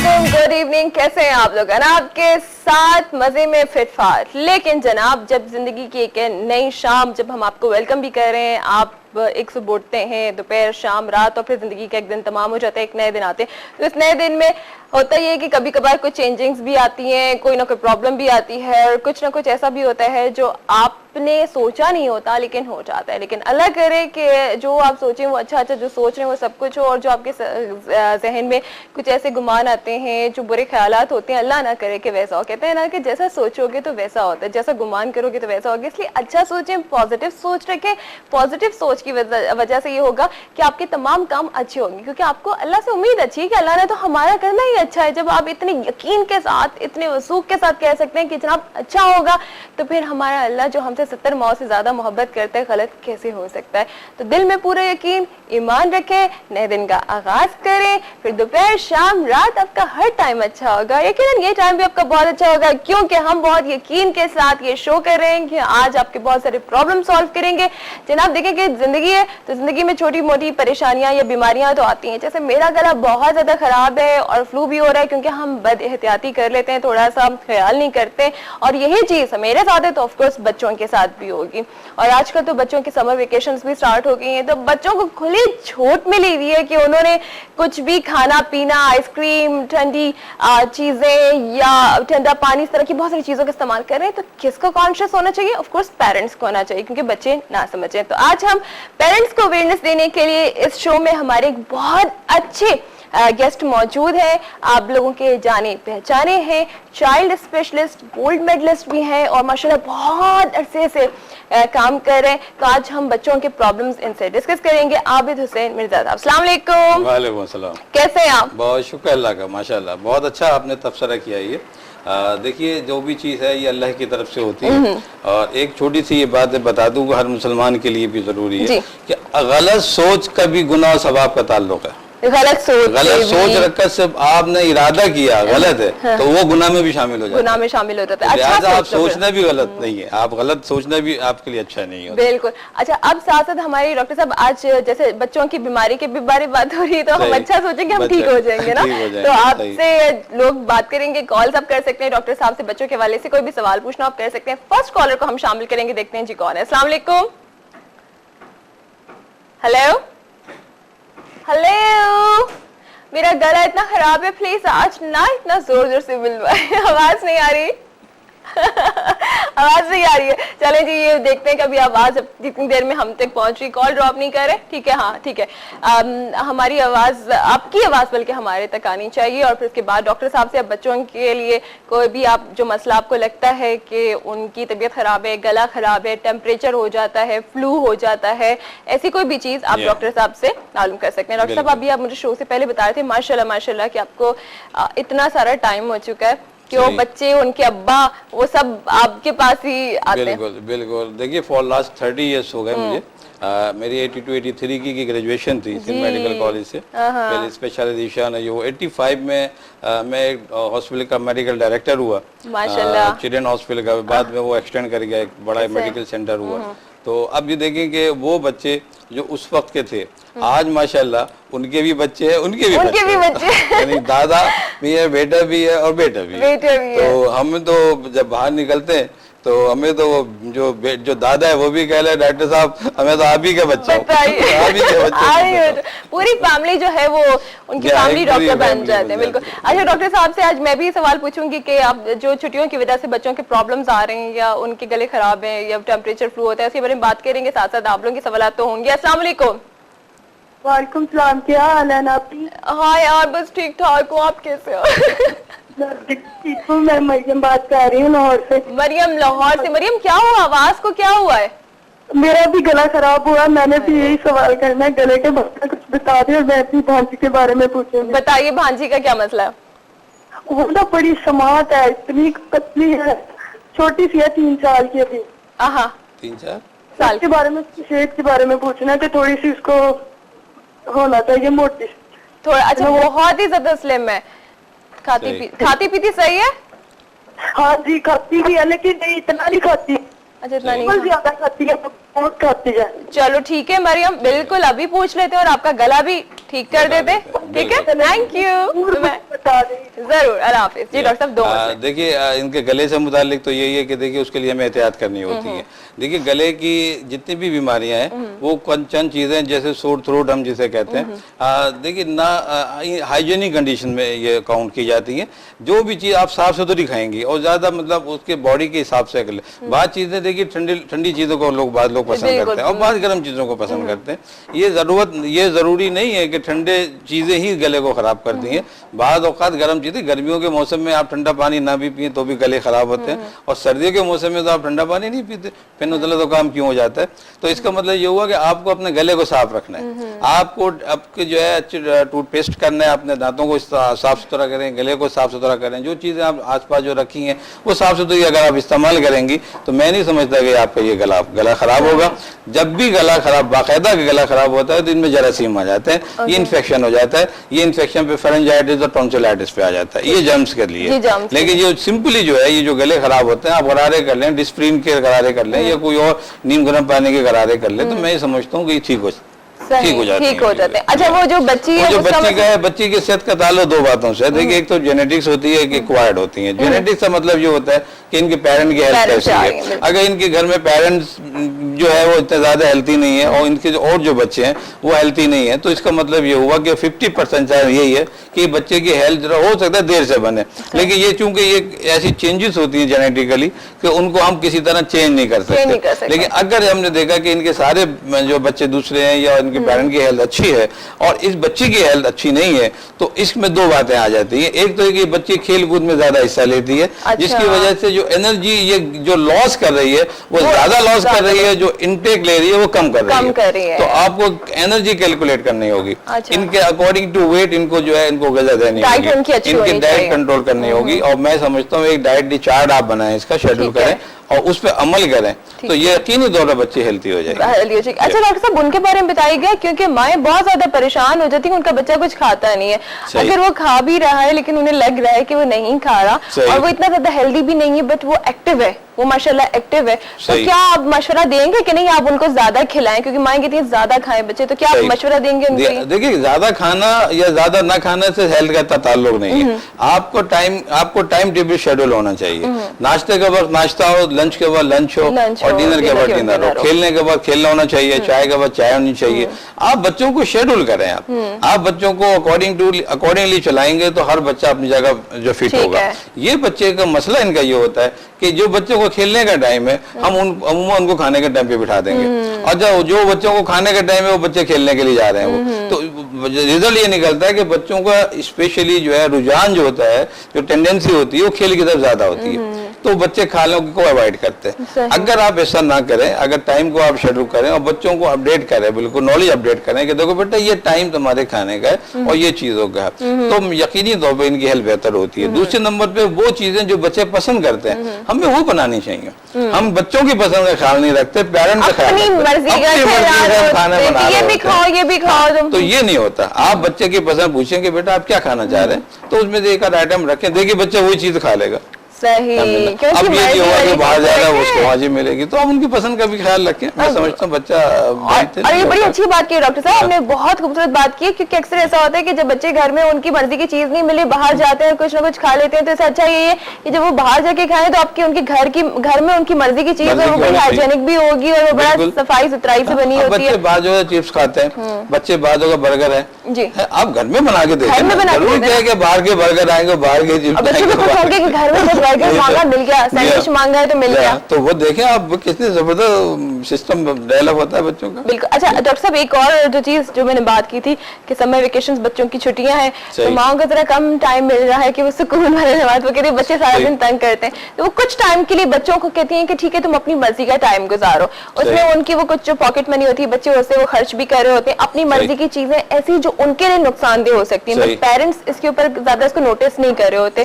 वालेकुम, good evening. कैसे हैं आप लोग? आपके साथ मजे में फिटफाट। लेकिन जनाब, जब जिंदगी की एक नई शाम, जब हम आपको वेलकम भी कर रहे हैं, आप एक सुबह उठते हैं, दोपहर शाम रात, और फिर जिंदगी का एक दिन तमाम हो जाता है, एक नए दिन आते हैं। तो इस नए दिन में होता ये है कि कभी कभार कुछ चेंजिंग्स भी आती हैं, कोई ना कोई प्रॉब्लम भी आती है, और कुछ ना कुछ ऐसा भी होता है जो आपने सोचा नहीं होता लेकिन हो जाता है। लेकिन अल्लाह करे कि जो आप सोचें वो अच्छा, जो सोच रहे हैं वो सब कुछ हो, और जो आपके जहन में कुछ ऐसे गुमान आते हैं, जो बुरे ख्यालात होते हैं, अल्लाह ना करे कि वैसा हो। कहते हैं ना कि जैसा सोचोगे तो वैसा होता है, जैसा गुमान करोगे तो वैसा होगा। इसलिए अच्छा सोचें, पॉजिटिव सोच रखें। पॉजिटिव सोच की वजह से ये होगा कि आपके तमाम काम अच्छे होंगे, क्योंकि आपको अल्लाह से उम्मीद अच्छी है कि अल्लाह ने तो हमारा करना ही अच्छा है। जब आप इतने यकीन के साथ, इतने वसूख के साथ कह सकते हैं कि जनाब अच्छा होगा, तो फिर हमारा अल्लाह जो हमसे 70 माओ से ज्यादा मोहब्बत करता है, गलत कैसे हो सकता है? तो दिल में पूरा यकीन, ईमान रखें, नए दिन का आगाज करें, फिर दोपहर शाम रात आपका हर टाइम अच्छा होगा। यकीनन ये टाइम भी आपका बहुत अच्छा होगा, क्योंकि हम बहुत यकीन के साथ ये शो कर रहे हैं कि आज आपके बहुत सारे प्रॉब्लम सॉल्व करेंगे। जनाब देखें कि जिंदगी है तो जिंदगी में छोटी मोटी परेशानियां या बीमारियां तो आती हैं। जैसे मेरा गला बहुत ज्यादा खराब है और फ्लू भी हो रहा है, क्योंकि हम बद एहतियाती कर लेते हैं, थोड़ा सा ख्याल नहीं करते, और यही चीज मेरे साथ है तो ऑफकोर्स बच्चों के साथ भी होगी। और आजकल तो बच्चों की समर वेकेशंस भी स्टार्ट हो गई हैं, तो बच्चों को खुली छूट मिली हुई है कि उन्होंने कुछ भी खाना पीना, आइसक्रीम, ठंडी चीजें या ठंडा पानी, इस तरह की बहुत सारी चीजों का इस्तेमाल कर रहे हैं। तो किसको कॉन्शियस होना चाहिए? ऑफकोर्स पेरेंट्स को होना चाहिए, क्योंकि बच्चे ना समझें। तो आज हम पेरेंट्स को अवेयरनेस देने के लिए इस शो में हमारे एक बहुत अच्छे गेस्ट मौजूद है, आप लोगों के जाने पहचाने हैं, चाइल्ड स्पेशलिस्ट, गोल्ड मेडलिस्ट भी हैं, और माशाल्लाह बहुत अरसे से काम कर रहे हैं। तो आज हम बच्चों के प्रॉब्लम्स इनसे डिस्कस करेंगे। आबिद हुसैन मिर्जा साहब, अस्सलाम वालेकुम। वालेकुम अस्सलाम। कैसे हैं आप? बहुत शुक्र अल्लाह का, माशाल्लाह बहुत अच्छा आपने तबसरा किया। ये देखिए, जो भी चीज़ है ये अल्लाह की तरफ से होती है। और एक छोटी सी ये बात बता दूँ, हर मुसलमान के लिए भी ज़रूरी है कि गलत सोच का भी गुनाह और सवाब का ताल्लुक है। गलत सोच रखकर सिर्फ आपने इरादा किया गलत है, हाँ। तो वो गुनाह में भी शामिल हो जाता है, गुनाह में शामिल हो जाता है। अच्छा, आप सोचना भी गलत नहीं है, आप गलत सोचना भी आपके लिए अच्छा नहीं है। बिल्कुल। अच्छा, अब साथ साथ हमारी डॉक्टर साहब, आज जैसे बच्चों की बीमारी के बारे में बात हो रही है, तो हम अच्छा सोचेंगे हम ठीक हो जाएंगे ना। तो आपसे लोग बात करेंगे, कॉल्स आप कर सकते हैं डॉक्टर साहब से, बच्चों के हवाले से कोई भी सवाल पूछना आप कर सकते हैं। फर्स्ट कॉलर को हम शामिल करेंगे, देखते हैं जी कौन है। अस्सलाम वालेकुम। हेलो हेलो, मेरा गला इतना खराब है, प्लीज आज ना इतना जोर जोर से बुलवाए। आवाज नहीं आ रही। आवाज नहीं आ रही है। चलें जी, ये देखते हैं कि अभी आवाज जितनी देर में हम तक पहुंच रही। कॉल ड्रॉप नहीं करे, ठीक है? हाँ ठीक है। हमारी आवाज, आपकी आवाज बल्कि हमारे तक आनी चाहिए। और फिर उसके बाद डॉक्टर साहब से अब बच्चों के लिए कोई भी आप जो मसला आपको लगता है कि उनकी तबीयत खराब है, गला खराब है, टेम्परेचर हो जाता है, फ्लू हो जाता है, ऐसी कोई भी चीज आप डॉक्टर साहब से मालूम कर सकते हैं। डॉक्टर साहब, अभी आप मुझे शो से पहले बता रहे थे माशाल्लाह माशाल्लाह कि आपको इतना सारा टाइम हो चुका है कि वो बच्चे, उनके अब्बा, वो सब आपके पास ही आते हैं। बिल्कुल बिल्कुल। देखिए, फॉर लास्ट 30 ईयर्स हो गए मुझे। मेरी 82-83 की ग्रेजुएशन थी सिंध मेडिकल कॉलेज से, पहले स्पेशलाइजेशन है। वो 85 में मैं एक हॉस्पिटल का मेडिकल डायरेक्टर हुआ, माशाल्लाह, चिल्ड्रन हॉस्पिटल का। बाद में वो एक्सटेंड कर गया, एक बड़ा मेडिकल सेंटर हुआ। तो अब ये देखें कि वो बच्चे जो उस वक्त के थे, आज माशाल्लाह उनके भी बच्चे हैं, उनके भी बच्चे यानी दादा भी है, बेटा भी है और बेटा भी है। तो हम तो जब बाहर निकलते हैं तो हमें तो जो दादा है वो भी कह रहे, डॉक्टर साहब हमें तो आप ही का बच्चा हो, आप ही के बच्चे। पूरी फैमिली जो है वो उनकी फैमिली डॉक्टर बन जाते हैं। बिल्कुल। अच्छा, डॉक्टर साहब से आज मैं भी सवाल पूछूंगी कि आप जो छुट्टियों की वजह से बच्चों के प्रॉब्लम्स आ रहे हैं, या उनके गले खराब है, या टेम्परेचर फ्लू होता है, इसके बारे में बात करेंगे। साथ साथ आप लोगों के सवाल तो होंगे। अस्सलाम वालेकुम। वालेकुम सलाम, क्या हाल है आपकी? हाँ यार, बस ठीक ठाक हूँ, आप कैसे हो? मैं मरियम बात कर रही हूँ लाहौर से। मरियम, लाहौर से। मरियम, क्या हुआ? आवाज को क्या हुआ है? मेरा भी गला खराब हुआ। मैंने भी यही सवाल करना है, गले के बारे में कुछ बता दें, और मैं अपनी भांजी के बारे में पूछूंगी। बताइए, भांजी का क्या मसला है? वो ना बड़ी समात है, इतनी पतली है, छोटी सी है, 3 साल की अभी। 3-4 साल के बारे में, सेहत के बारे में पूछना है कि थोड़ी सी उसको होना चाहिए मोटी थोड़ा। अच्छा, बहुत ही ज्यादा स्लिम है, खाती पीती सही है? हाँ जी, खाती भी है, लेकिन नहीं इतना नहीं खाती। अच्छा, इतना नहीं, ज्यादा खाती है। बहुत खाती है। चलो ठीक है मरियम, बिल्कुल अभी पूछ लेते हैं और आपका गला भी ठीक कर देते। ठीक है, थैंक यू। बता दें जरूर, अल्लाह हाफिज जी। डॉक्टर साहब, दो देखिए इनके गले से मुतालिक तो यही है कि देखिए उसके लिए हमें एहतियात करनी होती है। देखिए गले की जितनी भी बीमारियां हैं वो चंद चीजें जैसे सोर थ्रोट हम जिसे कहते हैं, देखिए ना हाइजीनिक कंडीशन में ये काउंट की जाती है। जो भी चीज आप साफ सुथरी खाएंगी और ज्यादा मतलब उसके बॉडी के हिसाब से कर ले। बाद चीजें देखिए ठंडी चीजों को बाद लोग पसंद करते हैं और बाद गर्म चीजों को पसंद करते हैं। ये जरूरी नहीं है कि ठंडे चीजें ही गले को खराब करती हैं। बाद औकात गर्म चीजें, गर्मियों के मौसम में आप ठंडा पानी ना भी पिए तो भी गले खराब होते हैं, और सर्दियों के मौसम में तो आप ठंडा पानी नहीं पीते, फिर नजला तो काम क्यों हो जाता है। तो इसका मतलब ये हुआ कि आपको अपने गले को साफ रखना है। आपको आपके जो है टूथपेस्ट करना है, अपने दांतों को साफ सुथरा करें, गले को साफ सुथरा करें। जो चीजें आप आसपास जो रखी हैं वो साफ सुथरी अगर आप इस्तेमाल करेंगी तो मैं नहीं समझता कि आपका ये गला खराब होगा। जब भी गला खराब, बाकायदा गला खराब होता है तो इनमें जरासीम आ जाते हैं, ये इन्फेक्शन हो जाता है। ये इन्फेक्शन पे फेरेंजाइटिस और टॉन्सिलाइटिस पे आ जाता है, ये जर्म्स के लिए। लेकिन ये सिंपली जो है ये जो गले खराब होते हैं, आप गरारे कर लें, डिस्प्रिन के गरारे कर लें या कोई और नीम गर्म पानी के गरारे कर लें, तो मैं ये समझता हूँ कि ठीक हो जाते हैं। अच्छा, वो जो बच्ची है, बच्ची की सेहत का ताल्लुक दो बातों से। देखिए एक तो जेनेटिक्स होती है, एक एक्वायर्ड होती है। जेनेटिक्स का मतलब ये होता है कि इनके पेरेंट की हेल्थ कैसी है। अगर इनके घर में पेरेंट्स जो है वो इतने ज्यादा हेल्थी नहीं है और इनके और जो बच्चे हैं वो हेल्थी नहीं है, तो इसका मतलब ये हुआ कि 50% चांस यही है कि बच्चे की हेल्थ हो सकता है देर से बने, लेकिन ये चूंकि ये ऐसी चेंजेस होती हैं जेनेटिकली कि उनको हम किसी तरह चेंज नहीं कर सकते। लेकिन अगर हमने देखा कि इनके सारे जो बच्चे दूसरे हैं या इनके पेरेंट की हेल्थ अच्छी है और इस बच्ची की हेल्थ अच्छी नहीं है, तो इसमें दो बातें आ जाती हैं। एक तो है कि बच्ची खेल कूद में ज्यादा हिस्सा लेती है, जिसकी वजह से जो एनर्जी ये जो लॉस कर रही है वो ज्यादा लॉस कर रही है, जो इंटेक ले रही है वो कम कर रही है। तो आपको एनर्जी कैलकुलेट करनी होगी। इनके अकॉर्डिंग टू वेट इनको जो है इनको गजा देनी होगी, इनकी डाइट कंट्रोल करनी होगी। और मैं समझता हूँ एक डाइट चार्ट आप बनाएं, इसका शेड्यूल करें और उस पर अमल करें तो ये यकीनी तौर पर बच्चे हेल्थी हो जाएंगे। अच्छा डॉक्टर साहब, उनके बारे में बताइएगा, क्योंकि माएं बहुत ज्यादा परेशान हो जाती है, उनका बच्चा कुछ खाता नहीं है। अगर वो खा भी रहा है लेकिन उन्हें लग रहा है कि वो नहीं खा रहा और वो इतना ज्यादा हेल्दी भी नहीं है, बट वो एक्टिव है, वो माशाल्लाह एक्टिव है, तो क्या आप मशवरा देंगे कि नहीं आप उनको ज्यादा खिलाएं? क्योंकि माएं कहती है ज्यादा खाएं बच्चे, तो क्या आप मशवरा देंगे उनको? देखिए ज्यादा खाना या ज्यादा ना खाने से हेल्थ का ताल्लुक नहीं है। आपको टाइम टेबल शेड्यूल होना चाहिए। नाश्ते के वक्त नाश्ता हो, लंच के बाद लंच हो और डिनर के बाद डिनर हो, खेलने के बाद खेलना होना चाहिए, चाय के बाद चाय होनी चाहिए। आप बच्चों को शेड्यूल करें, आप बच्चों को अकॉर्डिंगली चलाएंगे तो हर बच्चा अपनी जगह जो फिट होगा। ये बच्चे का मसला इनका ये होता है कि जो बच्चों को खेलने का टाइम है हम अमूमन उनको खाने के टाइम पे बिठा देंगे, और जो बच्चों को खाने का टाइम है वो बच्चे खेलने के लिए जा रहे हैं। तो रिजल्ट ये निकलता है कि बच्चों का स्पेशली जो है रुझान जो होता है, जो टेंडेंसी होती है वो खेल की तरफ ज्यादा होती है, तो बच्चे खालों को अवॉइड करते हैं। अगर आप ऐसा ना करें, अगर टाइम को आप शेड्यूल करें और बच्चों को अपडेट करें, बिल्कुल नॉलेज अपडेट करें कि देखो बेटा ये टाइम तुम्हारे खाने का है और ये चीज होगा, तो यकीनी तौर पर इनकी हेल्थ बेहतर होती है। दूसरे नंबर पे वो चीजें जो बच्चे पसंद करते हैं हमें वो बनानी चाहिए। हम बच्चों की पसंद का ख्याल नहीं रखते, पेरेंट्स का ख्याल रखते। तो ये नहीं होता। आप बच्चे की पसंद पूछेंगे बेटा आप क्या खाना चाह रहे हैं, तो उसमें एक आइटम रखें, देखिए बच्चा वही चीज खा लेगा। सही, अब ये जो बाहर जा रहा है उसको वहाँ मिलेगी, तो आप उनकी पसंद का भी ख्याल रखें। मैं समझता हूँ बच्चा और ये बड़ी अच्छी बात की डॉक्टर साहब, आपने बहुत खूबसूरत बात की, क्योंकि अक्सर ऐसा होता है कि जब बच्चे घर में उनकी मर्जी की चीज नहीं मिली, बाहर जाते हैं कुछ ना कुछ खा लेते हैं, तो इससे अच्छा ये है कि जब वो बाहर जाके खाएं तो आपकी उनके घर में उनकी मर्जी की चीज है, वो बड़ी हाइजेनिक भी होगी और वो बड़ा सफाई सुथराई से बनी होती है। बच्चे बाजू का चिप्स खाते हैं, बच्चे बाजू का बर्गर है जी, आप घर में बना के देखें। जरूरी है कि बाहर के बर्गर आएंगे, बाहर के घर में बर्गर मांगा मिल गया, सैंडविच मांगा है तो मिल गया, तो वो देखें आप कितने जबरदस्त सिस्टम डेवलप होता है बच्चों का। बिल्कुल। अच्छा डॉक्टर साहब, एक और जो चीज जो मैंने बात की थी कि समर वेकेशंस बच्चों की छुट्टियां हैं, तो माओ को जरा कम टाइम मिल रहा है कि वो सुकून वाले नमाज वो कहते बच्चे सारा दिन तंग करते हैं, तो वो कुछ टाइम के लिए बच्चों को कहती हैं कि ठीक है तुम अपनी मर्जी का टाइम गुजारो, उसमें उनकी वो कुछ जो पॉकेट मनी होती है बच्चे उससे वो खर्च भी कर रहे होते हैं, अपनी मर्जी की चीजें ऐसी जो उनके लिए नुकसानदेह हो सकती है, पेरेंट्स इसके ऊपर ज्यादा इसको नोटिस नहीं कर रहे होते।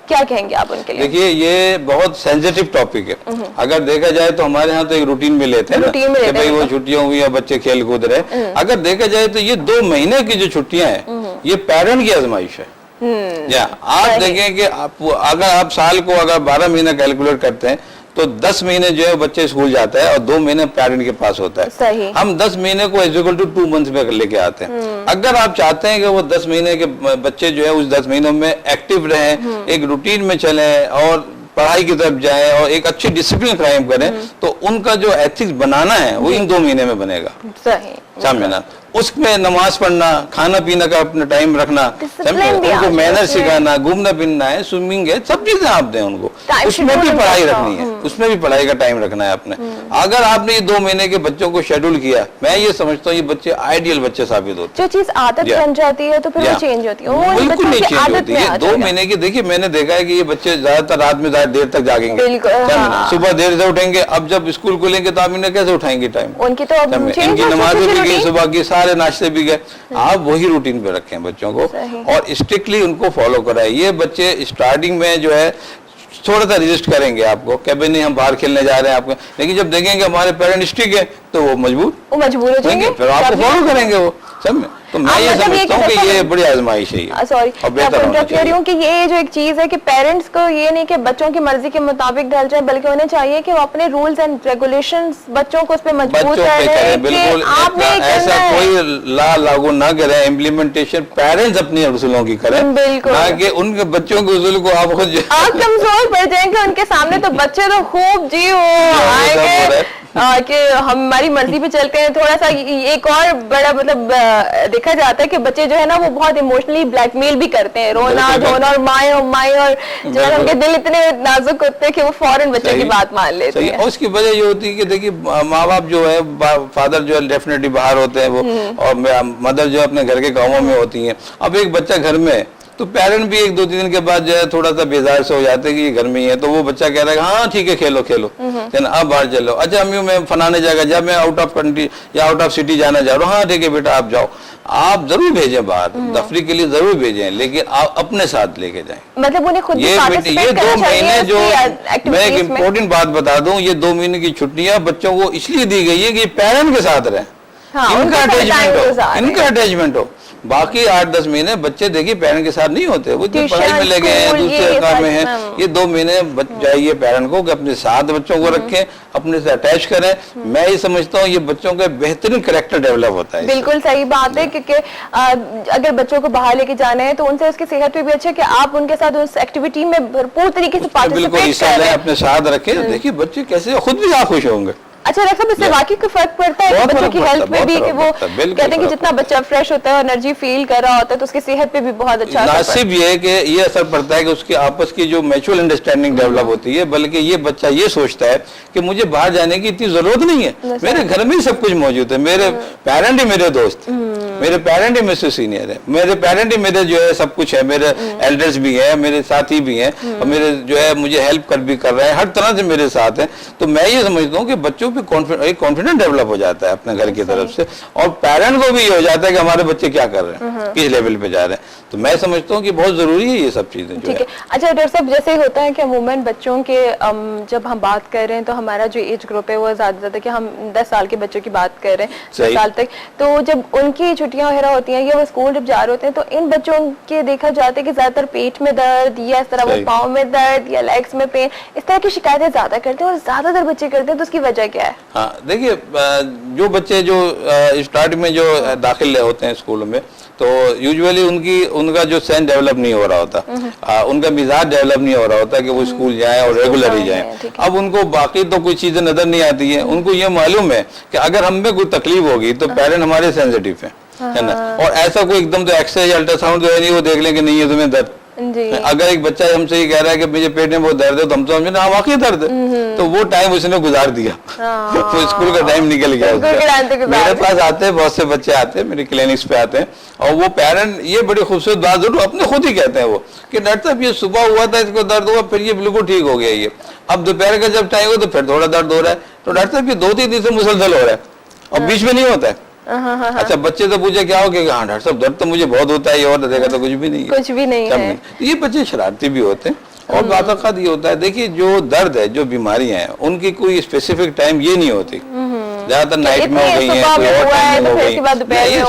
क्या कहेंगे आप उनके लिए? देखिए ये बहुत सेंसिटिव टॉपिक है। अगर देखा जाए तो हमारे यहाँ तो एक रूटीन में लेते हैं कि भाई वो छुट्टियां हुई है बच्चे खेल कूद रहे। अगर देखा जाए तो ये 2 महीने की जो छुट्टियां हैं ये पेरेंट की आजमाइश है। या आप देखें कि अगर आप साल को अगर 12 महीना कैलकुलेट करते हैं तो 10 महीने जो है बच्चे स्कूल जाता है और 2 महीने पेरेंट के पास होता है। सही। हम 10 महीने को इज इक्वल टू 2 मंथ्स में लेके आते हैं। अगर आप चाहते हैं कि वो 10 महीने के बच्चे जो है उस 10 महीनों में एक्टिव रहें, एक रूटीन में चलें और पढ़ाई की तरफ जाएं और एक अच्छी डिसिप्लिन कायम करें, तो उनका जो एथिक्स बनाना है वो इन 2 महीने में बनेगा। सही। समझे ना? उसमें नमाज पढ़ना, खाना पीना का अपना टाइम रखना, उनको मैनर सिखाना, घूमना फिरना है, स्विमिंग है, सब चीजें आप दें उनको। उसमें भी पढ़ाई रखनी है, उसमें भी पढ़ाई का टाइम रखना है आपने। अगर आपने ये 2 महीने के बच्चों को शेड्यूल किया, मैं ये समझता हूँ ये बच्चे आइडियल बच्चे साबित होते हैं। जो चीज आदत बन जाती है तो फिर वो चेंज होती है, बिल्कुल नहीं चेंज होती है। 2 महीने की देखिए मैंने देखा है कि ये बच्चे ज्यादातर रात में देर तक जागेंगे, सुबह देर से उठेंगे। अब जब स्कूल खुलेंगे तो आप इन्हें कैसे उठाएंगे टाइम? उनकी तो इनकी नमाजें भी गई, सुबह की सारे नाश्ते भी गए। आप वही रूटीन पे रखें बच्चों को और स्ट्रिक्टली उनको फॉलो कराएं। ये बच्चे स्टार्टिंग में जो है थोड़ा सा रेजिस्ट करेंगे आपको, कभी नहीं हम बाहर खेलने जा रहे हैं आपको, लेकिन जब देखेंगे हमारे पेरेंट स्ट्रिक्ट है तो वो मजबूर हो जाएंगे, फिर आपको फॉलो करेंगे वो सब। तो मैं ये समझता हूँ कि ये बड़ी आजमाइश है। सॉरी, कह रही हूँ कि ये जो एक चीज है कि पेरेंट्स को ये नहीं कि बच्चों की मर्जी के मुताबिक ढल जाए, बल्कि उन्हें चाहिए कि वो अपने रूल्स एंड रेगुलेशंस बच्चों को उस पर मजबूर करें। बिल्कुल ऐसा कोई ला लागू ना करे, इम्प्लीमेंटेशन पेरेंट्स अपनी उसूलों की करें, ना कि उनके बच्चों के उसूल को आप खुद कमजोर पड़ जाएंगे उनके सामने, तो बच्चे तो खूब जी वो आएंगे कि हमारी मर्जी पे चलते हैं। थोड़ा सा एक और बड़ा मतलब देखा जाता है कि बच्चे जो है ना वो बहुत इमोशनली ब्लैकमेल भी करते हैं, रोना धोना और माए और जो है उनके दिल इतने नाजुक होते हैं कि वो फौरन बच्चे की बात मान लेते हैं। और उसकी वजह ये होती है कि देखिए माँ बाप जो है, फादर जो है डेफिनेटली बाहर होते हैं वो, और मदर जो है अपने घर के कामों में होती है। अब एक बच्चा घर में तो पेरेंट भी 1-2 दिन के बाद जो है थोड़ा सा बेजार से हो जाते हैं कि ये घर में ही है, तो वो बच्चा कह रहा है हाँ ठीक है खेलो अब बाहर चलो। अच्छा अम्मी मैं फलाने जगह जब मैं आउट ऑफ कंट्री या आउट ऑफ सिटी जाना चाह रहा हूँ, हाँ ठीक है बेटा आप जाओ। आप जरूर भेजें बाहर, तफरी के लिए जरूर भेजें, लेकिन आप अपने साथ लेके जाएं। मतलब उन्हें खुद ये 2 महीने जो मैं एक इम्पोर्टेंट बात बता दूं, ये 2 महीने की छुट्टियां बच्चों को इसलिए दी गई है कि पेरेंट के साथ रहें, इनका अटैचमेंट हो। बाकी 8-10 महीने बच्चे देखिए पेरेंट के साथ नहीं होते, वो पढ़ाई में लगे हैं, दूसरे काम में हैं। ये 2 महीने चाहिए पेरेंट को कि अपने साथ बच्चों को रखें, अपने से अटैच करें। मैं ये समझता हूँ ये बच्चों का बेहतरीन कैरेक्टर डेवलप होता है। बिल्कुल सही बात है, क्योंकि अगर बच्चों को बाहर लेके जाना है तो उनसे उसकी सेहत पे भी अच्छा कि आप उनके साथ उस एक्टिविटी में भरपूर तरीके से पार्टिसिपेट करें, अपने साथ रखें। देखिए बच्चे कैसे खुद भी आप खुश होंगे। अच्छा डॉक्टर साहब, इससे वाकई कोई फर्क पड़ता है बच्चों की हेल्थ में भी, कि वो कहते हैं कि जितना बच्चा फ्रेश होता है, एनर्जी फील कर रहा होता है, तो उसकी सेहत पे भी बहुत अच्छा असर पड़ता है। सिर्फ ये है कि ये असर पड़ता है कि उसकी आपस की जो म्यूचुअल अंडरस्टैंडिंग डेवलप होती है, बल्कि ये बच्चा ये सोचता है कि मुझे बाहर जाने की इतनी जरूरत नहीं है, मेरे घर में ही सब कुछ मौजूद है, मेरे पेरेंट ही मेरे दोस्त, मेरे पेरेंट ही मेरे सीनियर है, मेरे पेरेंट ही मेरे जो है सब कुछ है, मेरे एल्डर्स भी है, मेरे साथी भी हैं, और मेरे जो है मुझे हेल्प भी कर रहे हैं, हर तरह से मेरे साथ है। तो मैं ये समझता हूँ कि बच्चों पे कॉन्फिडेंस डेवलप हो जाता है अपने घर की तरफ से, और पेरेंट को भी ये हो जाता है कि हमारे बच्चे क्या कर रहे हैं, किस लेवल पे जा रहे हैं। तो मैं समझता हूँ कि बहुत जरूरी है ये सब चीजें जो है। अच्छा डॉक्टर साहब, जैसे होता है कि अमूमन बच्चों के जब हम बात कर रहे हैं तो हमारा जो एज ग्रुप है वो ज्यादा कि हम 10 साल के बच्चों की बात कर रहे हैं, 10 साल तक। तो जब उनकी छुट्टियां वगैरह होती हैं या वो स्कूल जब जा रहे होते हैं, तो इन बच्चों के देखा जाता है कि ज्यादातर पेट में दर्द या इस तरह वो पाँव में दर्द या लेग्स में पेन, इस तरह की शिकायतें ज्यादा करते हैं और ज्यादातर बच्चे करते हैं। तो उसकी वजह क्या है? हाँ देखिए, जो बच्चे जो स्टार्टिंग में जो दाखिल होते हैं स्कूलों में, तो यूजुअली उनका जो सेंस डेवलप नहीं हो रहा होता, उनका मिजाज डेवलप नहीं हो रहा होता कि वो स्कूल जाएं और रेगुलर ही जाएं। अब उनको बाकी तो कोई चीजें नजर नहीं आती है, उनको ये मालूम है कि अगर हमें कोई तकलीफ होगी तो पेरेंट हमारे सेंसिटिव है ना, और ऐसा कोई एकदम तो एक्सरे या अल्ट्रासाउंड जो है नहीं वो देख लें कि नहीं है तुम्हें दर्द। अगर एक बच्चा हमसे ये कह रहा है कि मुझे पेट में बहुत दर्द है, तो हम तो समझे हाँ वाकई दर्द है, तो वो टाइम उसने गुजार दिया, तो स्कूल का टाइम निकल गया उसका। मेरे पास आते हैं बहुत से बच्चे आते हैं, मेरे क्लिनिक्स पे आते हैं, और वो पेरेंट ये बड़ी खूबसूरत बात जरूर अपने खुद ही कहते हैं वो कि डॉक्टर साहब ये सुबह हुआ था, इसको दर्द हुआ, फिर ये बिल्कुल ठीक हो गया, ये अब दोपहर का जब टाइम हो तो फिर थोड़ा दर्द हो रहा है, तो डॉक्टर साहब ये 2-3 दिन से मुसलसल हो रहा है और बीच में नहीं होता है। अच्छा बच्चे तो पूछे क्या हो गया, हाँ डॉक्टर साहब दर्द तो मुझे बहुत होता है, और देखा तो कुछ भी नहीं है, कुछ भी नहीं है। तो ये बच्चे शरारती भी होते हैं, और बात ये होता है, देखिए जो दर्द है, जो बीमारियां हैं, उनकी कोई स्पेसिफिक टाइम ये नहीं होती, ज्यादातर नाइट में हो गई है, कोई और टाइम में हो गई।